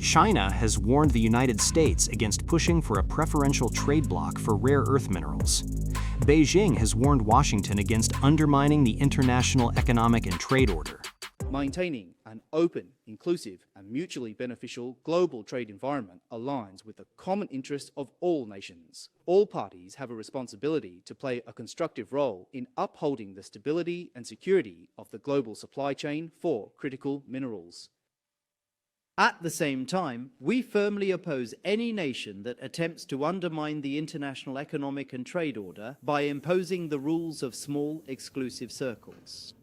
China has warned the United States against pushing for a preferential trade bloc for rare earth minerals. Beijing has warned Washington against undermining the international economic and trade order. Maintaining an open, inclusive, and mutually beneficial global trade environment aligns with the common interest of all nations. All parties have a responsibility to play a constructive role in upholding the stability and security of the global supply chain for critical minerals. At the same time, we firmly oppose any nation that attempts to undermine the international economic and trade order by imposing the rules of small, exclusive circles.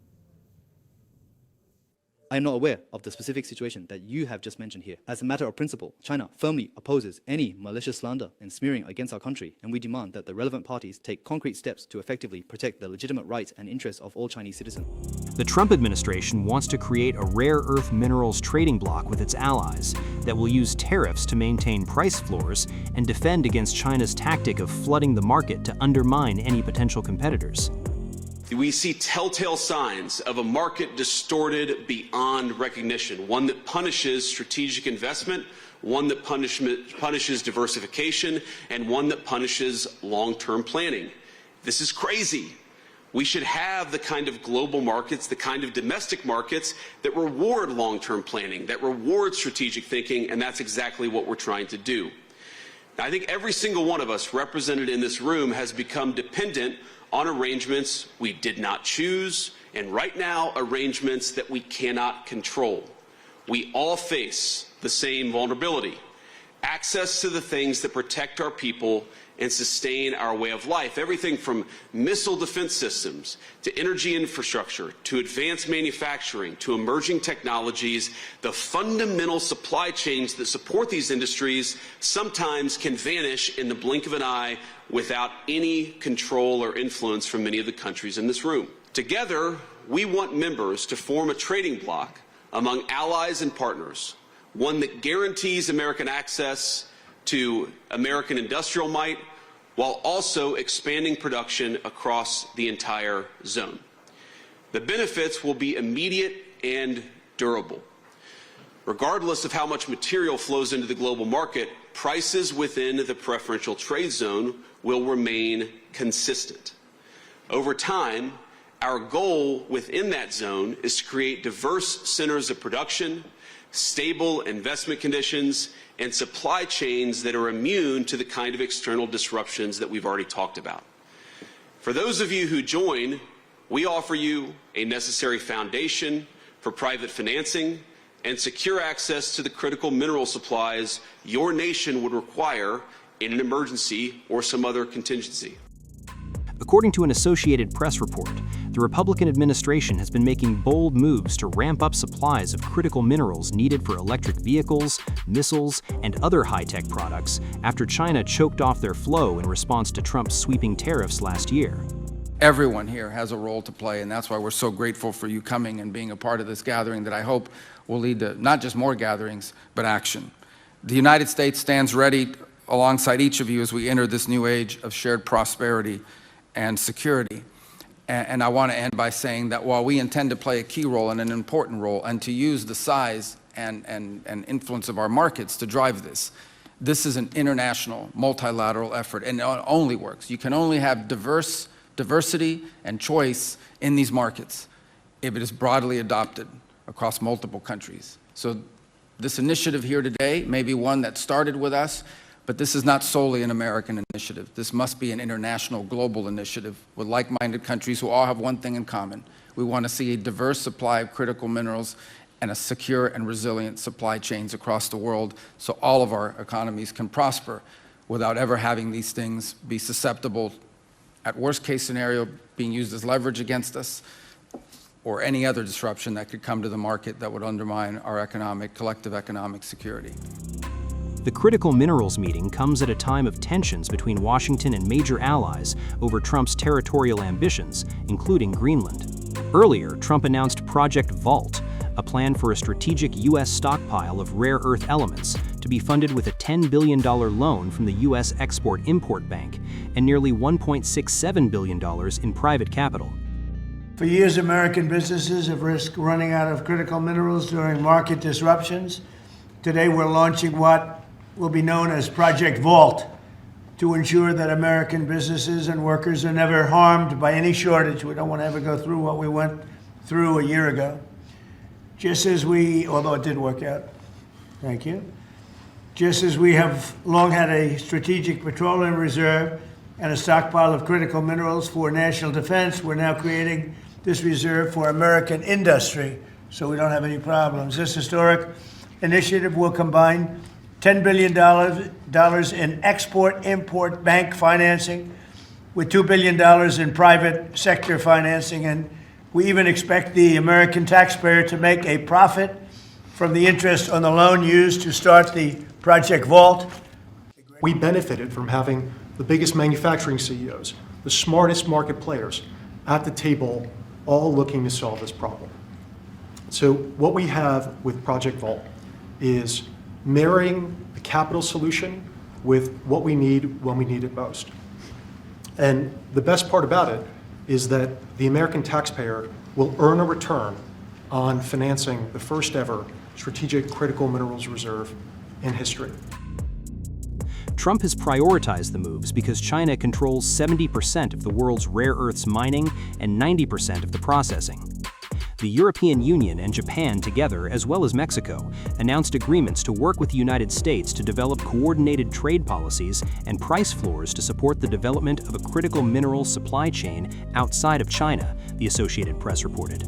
I am not aware of the specific situation that you have just mentioned here. As a matter of principle, China firmly opposes any malicious slander and smearing against our country, and we demand that the relevant parties take concrete steps to effectively protect the legitimate rights and interests of all Chinese citizens. The Trump administration wants to create a rare earth minerals trading bloc with its allies that will use tariffs to maintain price floors and defend against China's tactic of flooding the market to undermine any potential competitors. We see telltale signs of a market distorted beyond recognition, one that punishes strategic investment, one that punishes diversification, and one that punishes long-term planning. This is crazy. We should have the kind of global markets, the kind of domestic markets that reward long-term planning, that reward strategic thinking, and that's exactly what we're trying to do. Now, I think every single one of us represented in this room has become dependent on arrangements we did not choose, and right now, arrangements that we cannot control. We all face the same vulnerability: access to the things that protect our people and sustain our way of life. Everything from missile defense systems to energy infrastructure to advanced manufacturing to emerging technologies. The fundamental supply chains that support these industries sometimes can vanish in the blink of an eye without any control or influence from many of the countries in this room. Together, we want members to form a trading bloc among allies and partners, one that guarantees American access to American industrial might while also expanding production across the entire zone. The benefits will be immediate and durable. Regardless of how much material flows into the global market, prices within the preferential trade zone will remain consistent. Over time, our goal within that zone is to create diverse centers of production, stable investment conditions, and supply chains that are immune to the kind of external disruptions that we've already talked about. For those of you who join, we offer you a necessary foundation for private financing and secure access to the critical mineral supplies your nation would require in an emergency or some other contingency. According to an Associated Press report, the Republican administration has been making bold moves to ramp up supplies of critical minerals needed for electric vehicles, missiles, and other high-tech products after China choked off their flow in response to Trump's sweeping tariffs last year. Everyone here has a role to play, and that's why we're so grateful for you coming and being a part of this gathering that I hope will lead to not just more gatherings, but action. The United States stands ready alongside each of you as we enter this new age of shared prosperity and security. And I want to end by saying that while we intend to play a key role and an important role and to use the size and influence of our markets to drive this, this is an international, multilateral effort, and it only works. You can only have diversity and choice in these markets if it is broadly adopted across multiple countries. So this initiative here today may be one that started with us, but this is not solely an American initiative. This must be an international, global initiative with like-minded countries who all have one thing in common. We want to see a diverse supply of critical minerals and a secure and resilient supply chains across the world so all of our economies can prosper without ever having these things be susceptible, at worst case scenario, being used as leverage against us, or any other disruption that could come to the market that would undermine our collective economic security. The critical minerals meeting comes at a time of tensions between Washington and major allies over Trump's territorial ambitions, including Greenland. Earlier, Trump announced Project Vault, a plan for a strategic U.S. stockpile of rare earth elements to be funded with a $10 billion loan from the U.S. Export-Import Bank and nearly $1.67 billion in private capital. For years, American businesses have risked running out of critical minerals during market disruptions. Today we're launching what will be known as Project Vault to ensure that American businesses and workers are never harmed by any shortage. We don't want to ever go through what we went through a year ago. Just as we, although it did work out, thank you. Just as we have long had a strategic petroleum reserve and a stockpile of critical minerals for national defense, we're now creating this reserve for American industry so we don't have any problems. This historic initiative will combine $10 billion in export-import bank financing with $2 billion in private sector financing, and we even expect the American taxpayer to make a profit from the interest on the loan used to start the Project Vault. We benefited from having the biggest manufacturing CEOs, the smartest market players at the table, all looking to solve this problem. So what we have with Project Vault is marrying the capital solution with what we need when we need it most. And the best part about it is that the American taxpayer will earn a return on financing the first ever strategic critical minerals reserve in history. Trump has prioritized the moves because China controls 70% of the world's rare earths mining and 90% of the processing. The European Union and Japan together, as well as Mexico, announced agreements to work with the United States to develop coordinated trade policies and price floors to support the development of a critical minerals supply chain outside of China, the Associated Press reported.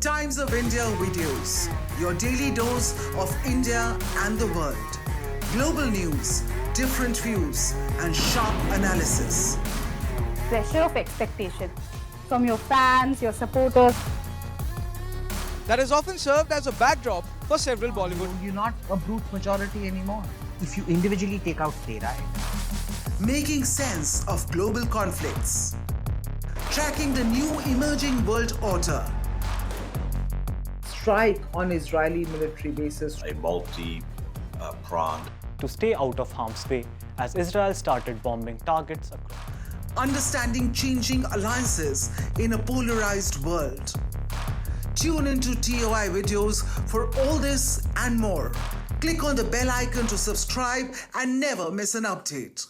Times of India videos, your daily dose of India and the world. Global news, different views, and sharp analysis. Pressure of expectation from your fans, your supporters. That has often served as a backdrop for several Bollywood. You're not a brute majority anymore. If you individually take out data. Making sense of global conflicts. Tracking the new emerging world order. Strike on Israeli military bases. A multi-pronged. To stay out of harm's way as Israel started bombing targets across. Understanding changing alliances in a polarized world. Tune into TOI videos for all this and more. Click on the bell icon to subscribe and never miss an update.